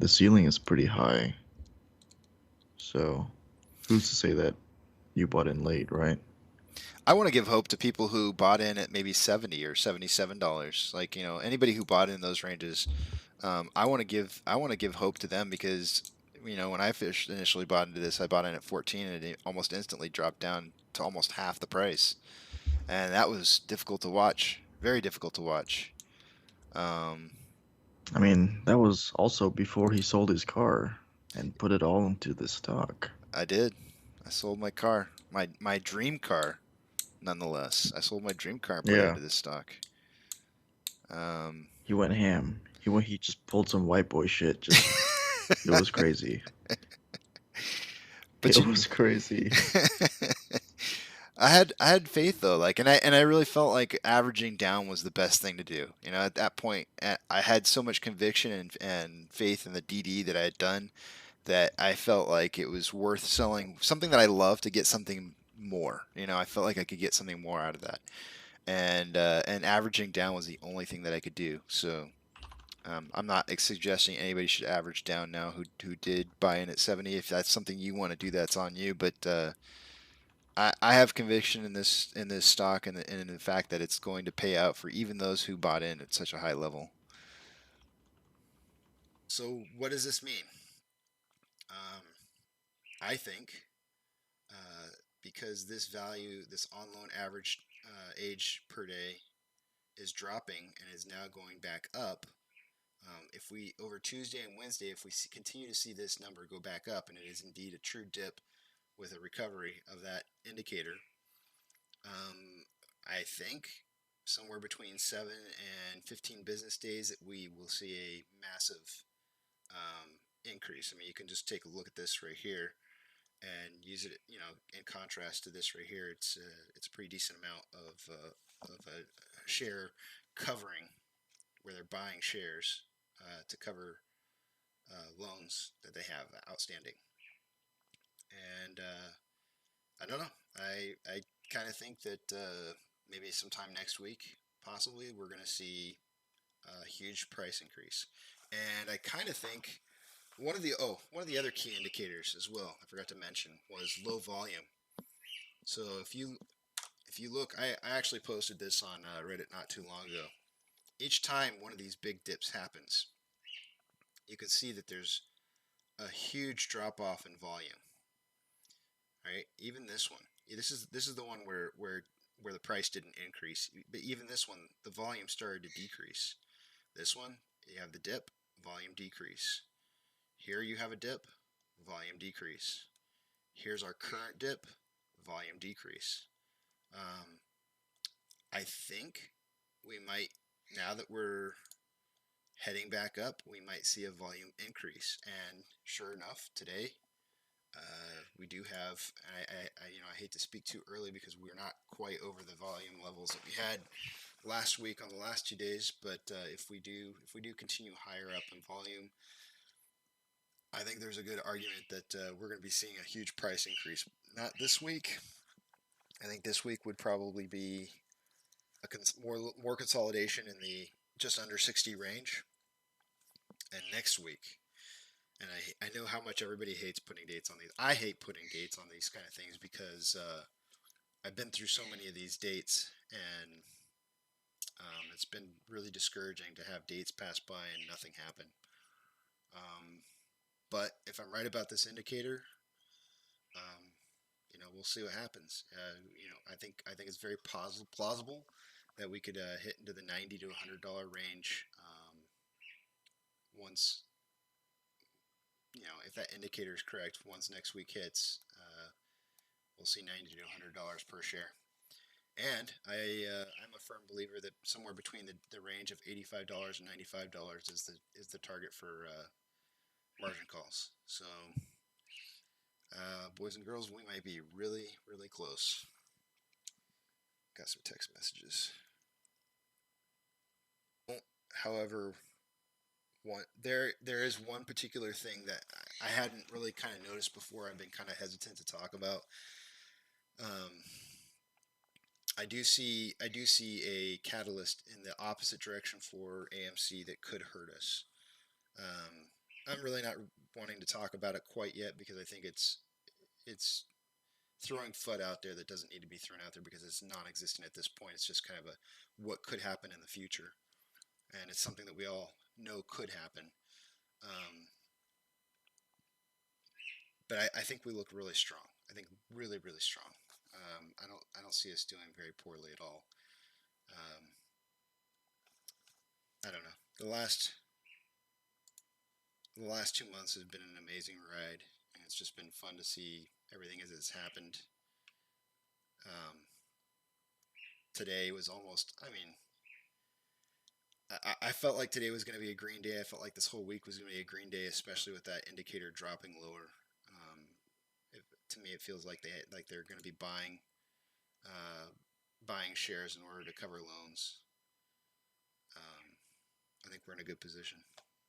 the ceiling is pretty high. So who's to say that you bought in late, right? I want to give hope to people who bought in at maybe 70 or $77. Like, anybody who bought in those ranges, I want to give hope to them because, when I fish initially bought into this, I bought in at 14 and it almost instantly dropped down to almost half the price. And that was difficult to watch, very difficult to watch. Um, I mean, that was also before he sold his car and put it all into the stock. I did. I sold my car, my dream car, nonetheless. I sold my dream car and put it Yeah, into this stock. Um, he went ham. He just pulled some white boy shit. Just it was crazy. but It you, was crazy. I had faith though, like, and I really felt like averaging down was the best thing to do. At that point, I had so much conviction and faith in the DD that I had done that I felt like it was worth selling something that I love to get something more. I felt like I could get something more out of that, and averaging down was the only thing that I could do. So. I'm not suggesting anybody should average down now who did buy in at 70. If that's something you want to do, that's on you. But I have conviction in this stock and in the fact that it's going to pay out for even those who bought in at such a high level. So what does this mean? Um, I think uh, because this value, this on loan average age per day, is dropping and is now going back up. If we over Tuesday and Wednesday, if we continue to see this number go back up, and it is indeed a true dip with a recovery of that indicator, Um, I think somewhere between 7 and 15 business days that we will see a massive increase. I mean, you can just take a look at this right here and use it, in contrast to this right here. It's a pretty decent amount of a share covering where they're buying shares to cover loans that they have outstanding. And I don't know. I kind of think that maybe sometime next week, possibly, we're going to see a huge price increase. And I kind of think one of the other key indicators as well, I forgot to mention, was low volume. So if you look, I actually posted this on Reddit not too long ago. Each time one of these big dips happens, you can see that there's a huge drop off in volume. Right? Even this one. This is the one where the price didn't increase. But even this one, the volume started to decrease. This one, you have the dip, volume decrease. Here you have a dip, volume decrease. Here's our current dip, volume decrease. Um, I think we might, now that we're heading back up, we might see a volume increase. And sure enough, today we do have, I hate to speak too early because we're not quite over the volume levels that we had last week on the last 2 days. But if we do continue higher up in volume, I think there's a good argument that we're going to be seeing a huge price increase. Not this week. I think this week would probably be more consolidation in the just under 60 range, and next week. And I know how much everybody hates putting dates on these. I hate putting dates on these kind of things because I've been through so many of these dates, and it's been really discouraging to have dates pass by and nothing happen. Um, but if I'm right about this indicator, um, we'll see what happens. I think it's very plausible that we could hit into the $90 to $100 range once if that indicator is correct. Once next week hits, we'll see $90 to $100 per share. And I'm a firm believer that somewhere between the range of $85 and $95 is the target for margin calls. So, boys and girls, we might be really really close. Got some text messages. However, there is one particular thing that I hadn't really kind of noticed before. I've been kind of hesitant to talk about. Um, I do see a catalyst in the opposite direction for AMC that could hurt us. Um, I'm really not wanting to talk about it quite yet because I think it's throwing FUD out there that doesn't need to be thrown out there because it's non-existent at this point. It's just kind of a what could happen in the future, and it's something that we all know could happen. Um, but I think we look really strong. I think really, really strong. I don't see us doing very poorly at all. Um, I don't know. The last 2 months has been an amazing ride, and it's just been fun to see everything as it's happened. Um, Today was almost. I mean, I felt like today was going to be a green day. I felt like this whole week was going to be a green day, especially with that indicator dropping lower. Um, to me, it feels like they're going to be uh, buying shares in order to cover loans. Um, I think we're in a good position.